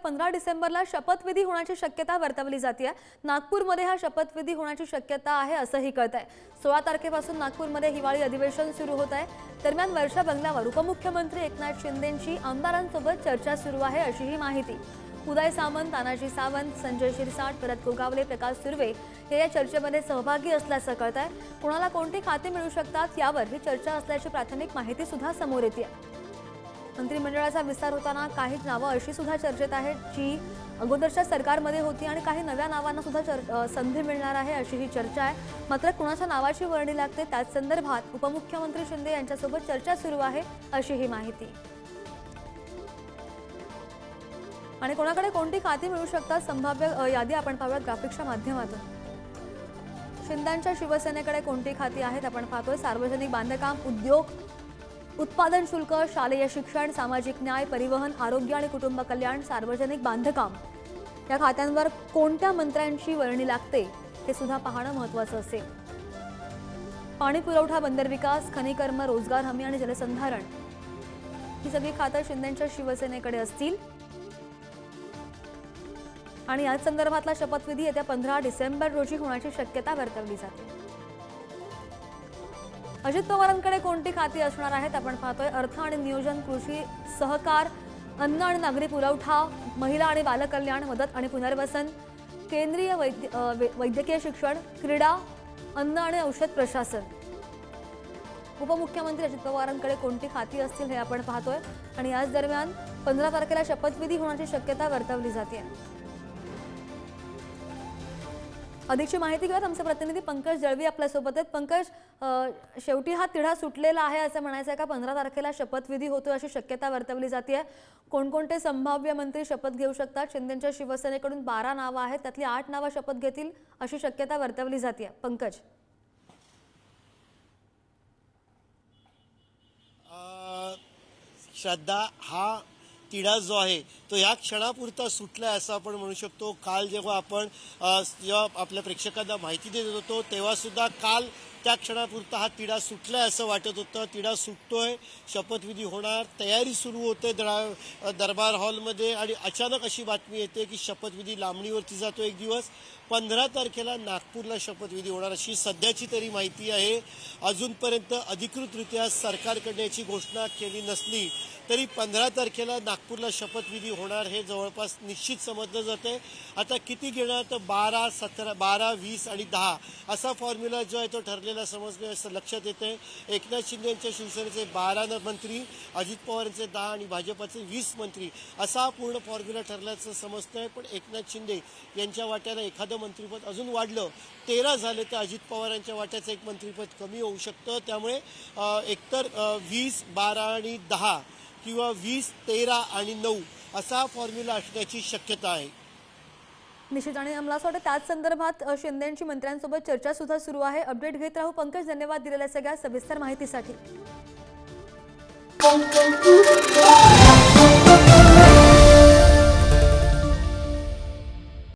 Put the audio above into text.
15 डिसेंबरला शपथविधी होण्याची शक्यता वर्तवली जाते। नागपूरमध्ये हा शपथविधी होण्याची शक्यता आहे असंही कळतंय। 16 तारखेपासून नागपूरमध्ये हिवाळी अधिवेशन सुरू होत आहे। दरम्यान वर्षा बंगल्यावर उपमुख्यमंत्री एकनाथ शिंदेंची आमदारांसोबत चर्चा सुरू आहे अशीही माहिती। उदय सामंत, तानाजी सावंत, संजय शिरसाट, भरत गोगावले, प्रकाश सुर्वे हे या चर्चेमध्ये सहभागी असल्याचं कळतंय। कोणाला कोणती खाती मिळू शकतात यावर ही चर्चा असल्याची प्राथमिक माहिती सुद्धा समोर येते। मंत्रिमंडळाचा विस्तार होताना काही नावं अशी सुद्धा चर्चेत आहेत जी अगोदरच्या सरकारमध्ये होती आणि काही नव्या नावांना सुद्धा संधी मिळणार आहे अशी ही चर्चा आहे। मात्र कुणाच्या नावाची वर्णी लागते त्याच संदर्भात उपमुख्यमंत्री शिंदे यांच्यासोबत चर्चा सुरू आहे अशी ही माहिती। आणि कोणाकडे कोणती खाती मिळू शकतात संभाव्य यादी आपण पाहूयात ग्राफिक्सच्या माध्यमातून। शिंदेंच्या शिवसेनेकडे कोणती खाती आहेत आपण पाहतोय। सार्वजनिक बांधकाम, उद्योग, उत्पादन शुल्क, शालेय शिक्षण, सामाजिक न्याय, परिवहन, आरोग्य आणि कुटुंब कल्याण, सार्वजनिक बांधकाम या खात्यांवर कोणत्या मंत्र्यांची वर्णी लागते हे सुद्धा पाहणं महत्त्वाचं असेल। पाणी पुरवठा, बंदर विकास, खनिकर्म, रोजगार हमी आणि जलसंधारण ही सगळी खातं शिंदेंच्या शिवसेनेकडे असतील आणि या संदर्भातला शपथविधी येत्या 15 डिसेंबर रोजी होण्याची शक्यता वर्तवली जाते। अजित पवारांकडे कोणती खाती असणार आहेत आपण पाहतोय। अर्थ आणि नियोजन, कृषी सहकार, अन्न आणि नागरी पुरवठा, महिला आणि बालकल्याण, मदत आणि पुनर्वसन, केंद्रीय वैद्यकीय शिक्षण, क्रीडा, अन्न आणि औषध प्रशासन। उपमुख्यमंत्री अजित पवारांकडे कोणती खाती असतील हे आपण पाहतोय आणि याच दरम्यान 15 तारखेला शपथविधी होण्याची शक्यता वर्तवली जाते। अधिकची माहिती घेऊयात, आमचे प्रतिनिधी पंकज जळवी आपल्यासोबत आहेत। पंकज, शेवटी हा तिढा सुटलेला आहे असं म्हणायचं आहे का? 15 तारखेला शपथविधी होतोय अशी शक्यता वर्तवली जाते। कोणकोणते संभाव्य मंत्री शपथ घेऊ शकतात? शिंदेंच्या शिवसेनेकडून 12 नावं आहेत, त्यातली 8 नावं शपथ घेतील अशी शक्यता वर्तवली जाते। पंकज, श्रद्धा, हा तिढा जो आहे तो या क्षणापुरता सुटलाय असं आपण म्हणू शकतो। काल जेव्हा आपल्या प्रेक्षकांना माहिती देत होतो तेव्हा सुद्धा काल त्या क्षणापुरता हा तिढा सुटलाय असं वाटत होतं। तिढा सुटतोय, शपथविधी होणार, तयारी सुरू होते दरबार हॉलमध्ये आणि अचानक अशी बातमी येते की शपथविधी लांबणीवरती जातो एक दिवस। 15 तारखेला नागपूरला शपथविधी होणार अशी सध्याची तरी माहिती आहे। अजूनपर्यंत अधिकृतरित्या सरकारकडे याची घोषणा केली नसली तरी 15 तारखेला नागपूरला शपथविधी होणार हे जवळपास निश्चित समजलं जाते। आता किती घेणार तर 12, 17, 12, 20 आणि 10 असा फॉर्म्युला जो आहे तो ठरलेला समजणे असं लक्षात येते। एकनाथ शिंदे यांच्या शिवसेनेचे 12 मंत्री, अजित पवार यांचे 10 आणि भाजपाचे 20 मंत्री असा पूर्ण फॉर्म्युला ठरल्याचं समजतंय। पण एकनाथ शिंदे यांच्या वाट्याला एखादं मंत्रिपद अजून वाढलं, 13 झाले तर अजित पवारांच्या वाट्याचं एक मंत्रिपद कमी होऊ शकतं। त्यामुळे एकतर 20, 12 आणि 10 किंवा 20, 13 आणि 9 असा फॉर्म्युला असण्याची शक्यता आहे। निश्चित, आणि मला असं वाटतं त्याच संदर्भात शिंदेंची मंत्र्यांसोबत चर्चा सुद्धा सुरू आहे। अपडेट घेत राहू पंकज, धन्यवाद दिलेल्या सगळ्या सविस्तर माहितीसाठी।